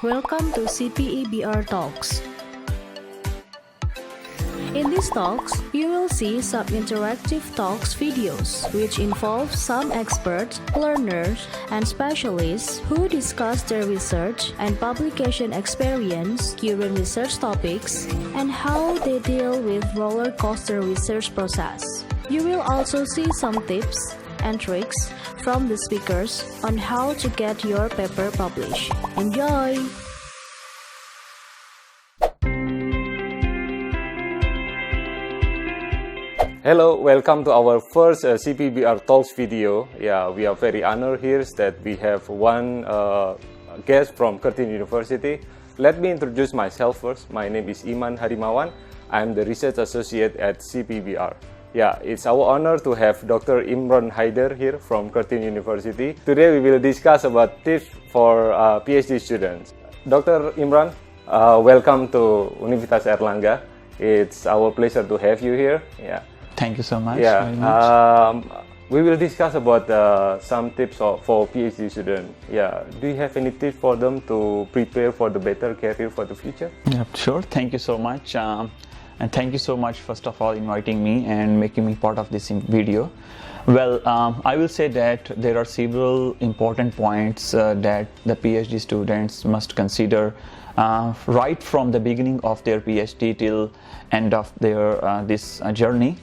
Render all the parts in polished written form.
Welcome to CPEBR Talks. In these talks, you will see some interactive talks videos which involve some experts, learners, and specialists who discuss their research and publication experience during research topics and how they deal with roller coaster research process. You will also see some tips and tricks from the speakers on how to get your paper published. Enjoy! Hello, welcome to our first CPEBR Talks video. Yeah, we are very honored here that we have one guest from Curtin University. Let me introduce myself first. My name is Imran Haider. I'm the research associate at CPEBR. Yeah, it's our honor to have Dr. Imran Haider here from Curtin University. Today we will discuss about tips for PhD students. Dr. Imran, welcome to Universitas Airlangga. It's our pleasure to have you here. Yeah. Thank you so much. Yeah, very much. We will discuss about some tips for PhD students. Yeah, do you have any tips for them to prepare for the better career for the future? Yeah, sure. Thank you so much. And thank you so much, first of all, inviting me and making me part of this video. Well, I will say that there are several important points that the PhD students must consider right from the beginning of their PhD till end of their this journey.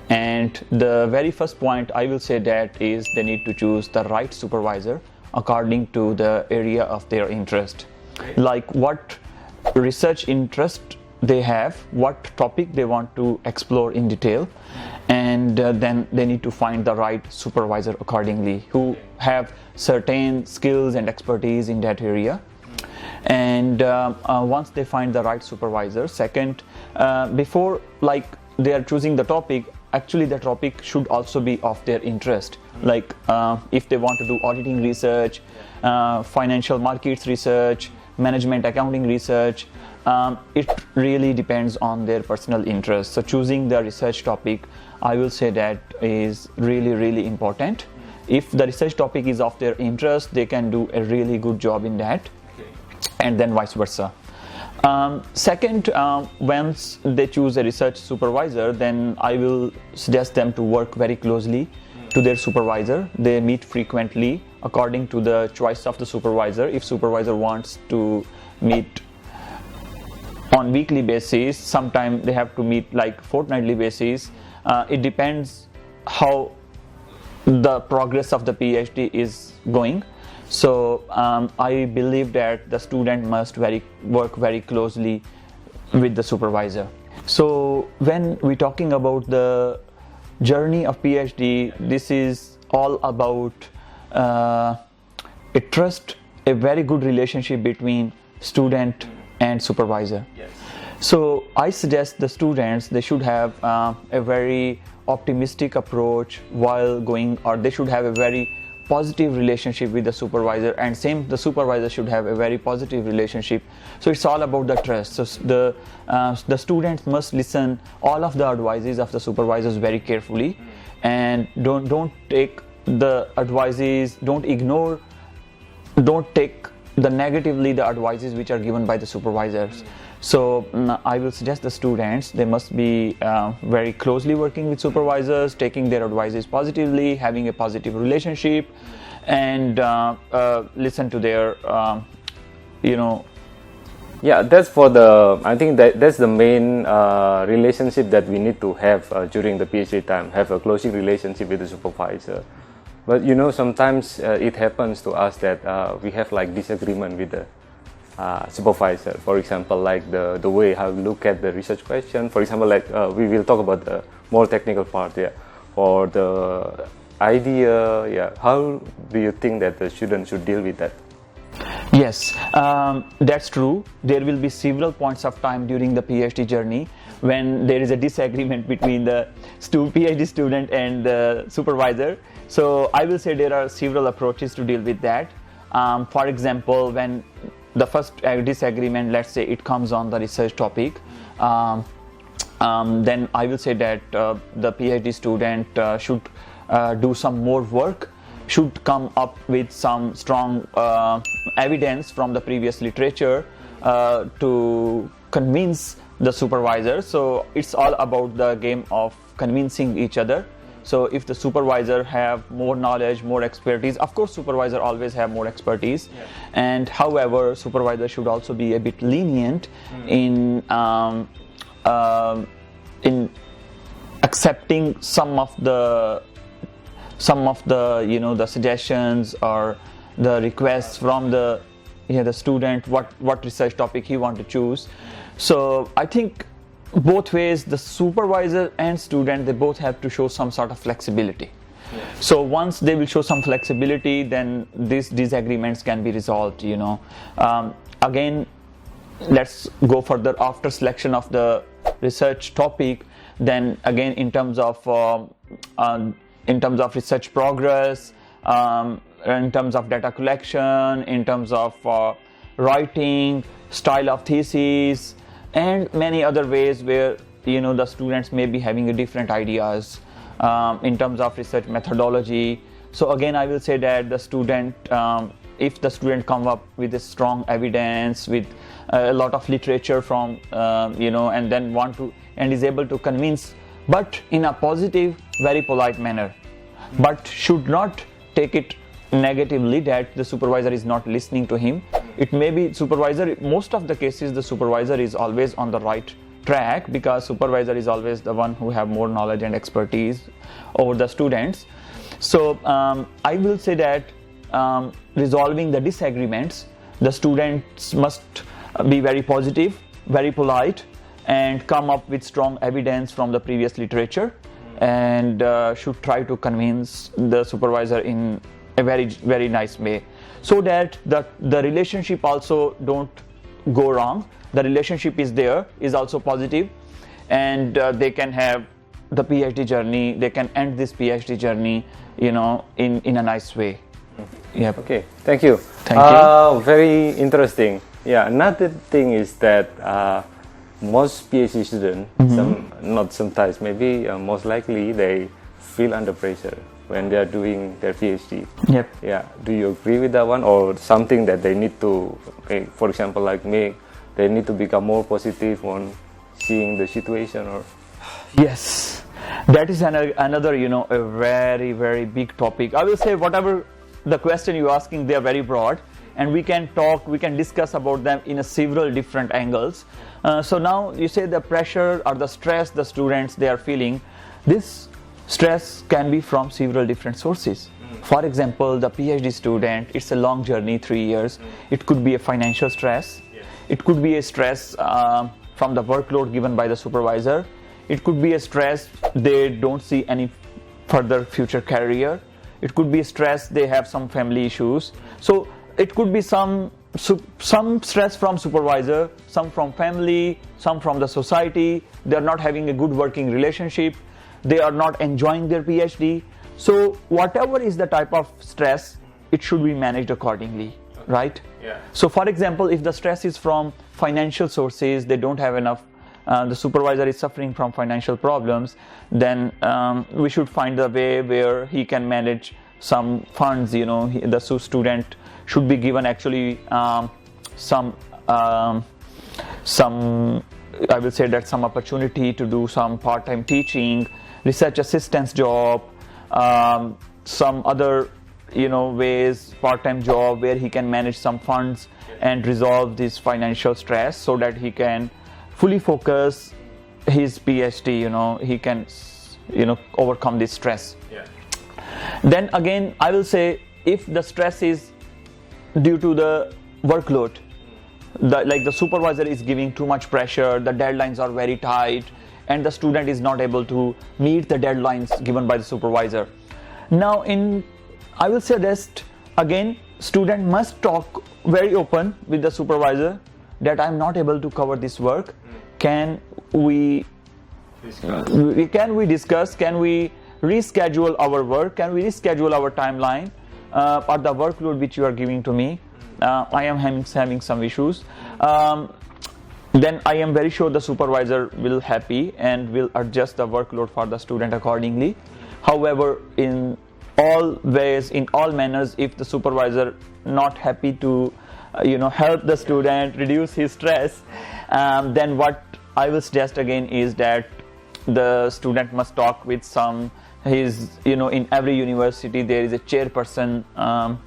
And the very first point I will say that is they need to choose the right supervisor according to the area of their interest. Like what research interest they have, what topic they want to explore in detail, and then they need to find the right supervisor accordingly who have certain skills and expertise in that area. And once they find the right supervisor, second, before like they are choosing the topic, actually the topic should also be of their interest. Like if they want to do auditing research, financial markets research, management accounting research, it really depends on their personal interest. So choosing the research topic, I will say that is really important. If the research topic is of their interest, they can do a really good job in that, and then vice versa. Second, once they choose a research supervisor, then I will suggest them to work very closely to their supervisor. They meet frequently according to the choice of the supervisor. If supervisor wants to meet on weekly basis, sometimes they have to meet like fortnightly basis. It depends how the progress of the PhD is going. So I believe that the student must work very closely with the supervisor. So when we're talking about the journey of PhD, this is all about a trust, a very good relationship between student and supervisor. Yes. So I suggest the students, they should have a very optimistic approach while going, or they should have a very positive relationship with the supervisor, and same the supervisor should have a very positive relationship. So it's all about the trust. So the students must listen all of the advices of the supervisors very carefully, and don't take the advices, don't take the negatively the advices which are given by the supervisors. So I will suggest the students, they must be very closely working with supervisors, taking their advices positively, having a positive relationship, and listen to their Yeah, that's for the, I think that's the main relationship that we need to have during the PhD time, have a close relationship with the supervisor. But sometimes it happens to us that we have like disagreement with the supervisor. For example, like the way how we look at the research question. For example, like we will talk about the more technical part, yeah, or the idea, yeah. How do you think that the student should deal with that? Yes, that's true. There will be several points of time during the PhD journey when there is a disagreement between the PhD student and the supervisor. So I will say there are several approaches to deal with that. For example, when the first disagreement, let's say it comes on the research topic, then I will say that the PhD student should do some more work should come up with some strong evidence from the previous literature to convince the supervisor. So it's all about the game of convincing each other. So if the supervisor have more knowledge, more expertise, of course supervisor always have more expertise, and however supervisor should also be a bit lenient in accepting some of the the suggestions or the requests from the student, what research topic he want to choose. So I think both ways, the supervisor and student, they both have to show some sort of flexibility. So once they will show some flexibility, then these disagreements can be resolved. Again, let's go further after selection of the research topic. Then again, in terms of research progress, in terms of data collection, in terms of writing, style of thesis, and many other ways where the students may be having different ideas in terms of research methodology. So again, I will say that the student, if the student come up with a strong evidence, with a lot of literature from and then is able to convince, but in a positive, very polite manner, but should not take it negatively that the supervisor is not listening to him. It may be supervisor, most of the cases the supervisor is always on the right track, because supervisor is always the one who have more knowledge and expertise over the students. So I will say that resolving the disagreements, the students must be very positive, very polite, and come up with strong evidence from the previous literature, and should try to convince the supervisor in a very, very nice way, so that the relationship also don't go wrong. The relationship is there, is also positive, and they can have the PhD journey, they can end this PhD journey in a nice way. Yeah. Okay, thank you. Thank you. Very interesting. Yeah, another thing is that most PhD students, not sometimes, maybe most likely, they feel under pressure when they are doing their PhD. Yep. Yeah. Do you agree with that one, or something that they need to, for example, like me, they need to become more positive on seeing the situation? Or yes, that is another a very, very big topic. I will say whatever the question you're asking, they are very broad, and we can discuss about them in several different angles. So now you say the pressure or the stress the students they are feeling. This stress can be from several different sources. For example, the PhD student, it's a long journey, 3 years. It could be a financial stress. It could be a stress from the workload given by the supervisor. It could be a stress they don't see any further future career. It could be a stress they have some family issues. So it could be some stress from supervisor, some from family, some from the society. They are not having a good working relationship. They are not enjoying their PhD. So whatever is the type of stress, it should be managed accordingly, right? Yeah. So for example, if the stress is from financial sources, they don't have enough, the supervisor is suffering from financial problems, then we should find a way where he can manage some funds. The student should be given actually some I will say that some opportunity to do some part-time teaching, research assistance job, some other ways, part-time job where he can manage some funds and resolve this financial stress, so that he can fully focus his PhD. He can overcome this stress. yeah. Then again, I will say, if the stress is due to the workload, like the supervisor is giving too much pressure, the deadlines are very tight, and the student is not able to meet the deadlines given by the supervisor. Now I will suggest, again, student must talk very open with the supervisor that I'm not able to cover this work. Can we discuss? Can we reschedule our work? Can we reschedule our timeline or the workload which you are giving to me? I am having some issues. Then I am very sure the supervisor will happy and will adjust the workload for the student accordingly. However, in always, in all manners, if the supervisor not happy to help the student reduce his stress, then what I will suggest again is that the student must talk with in every university there is a chairperson.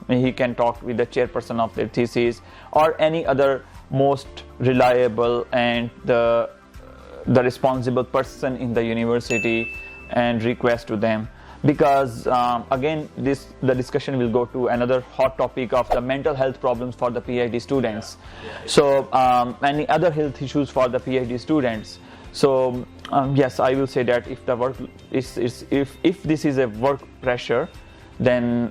He can talk with the chairperson of their thesis or any other most reliable and the responsible person in the university, and request to them, because again the discussion will go to another hot topic of the mental health problems for the PhD students. So any other health issues for the PhD students. So yes, I will say that if the work if this is a work pressure, then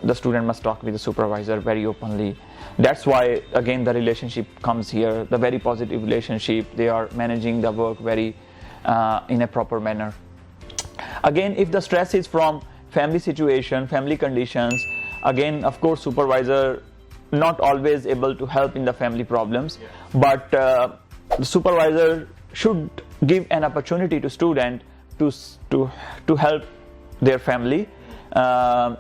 the student must talk with the supervisor very openly. That's why again the relationship comes here, the very positive relationship. They are managing the work very in a proper manner. Again, if the stress is from family situation, family conditions, again of course supervisor not always able to help in the family problems, but the supervisor should give an opportunity to student to help their family.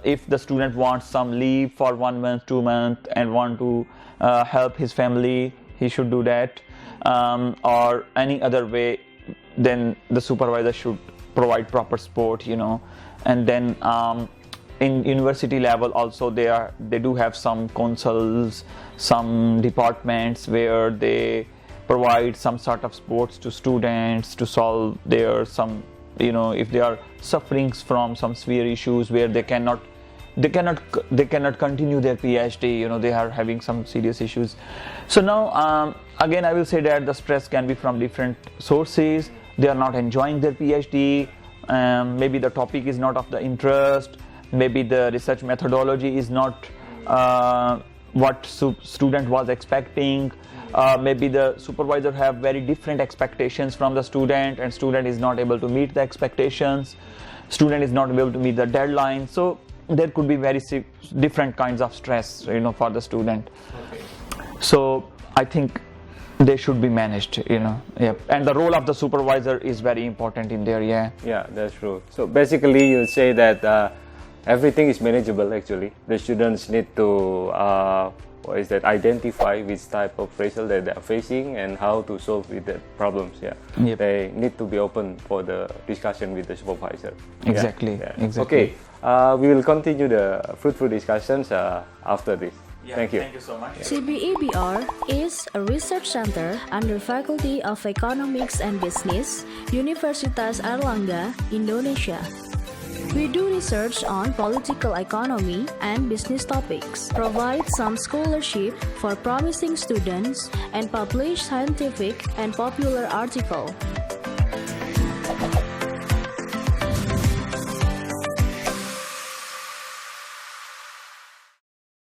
If the student wants some leave for 1 month, 2 months, and want to help his family, he should do that, or any other way, then the supervisor should provide proper support, and then in university level also they do have some councils, some departments where they provide some sort of sports to students to solve their if they are suffering from some severe issues where they cannot continue their PhD, they are having some serious issues. So now again I will say that the stress can be from different sources. They are not enjoying their PhD, maybe the topic is not of the interest, maybe the research methodology is not what student was expecting, maybe the supervisor have very different expectations from the student, and student is not able to meet the expectations, student is not able to meet the deadline. So there could be very different kinds of stress for the student. Okay. So I think they should be managed, and the role of the supervisor is very important in there. Yeah, that's true. So basically you say that everything is manageable. Actually the students need to identify which type of result that they are facing and how to solve with the problems. They need to be open for the discussion with the supervisor. Exactly. Okay, we will continue the fruitful discussions after this. Thank you. Thank you so much. CPEBR is a research center under Faculty of Economics and Business, Universitas Airlangga, Indonesia. We do research on political economy and business topics, provide some scholarship for promising students, and publish scientific and popular articles.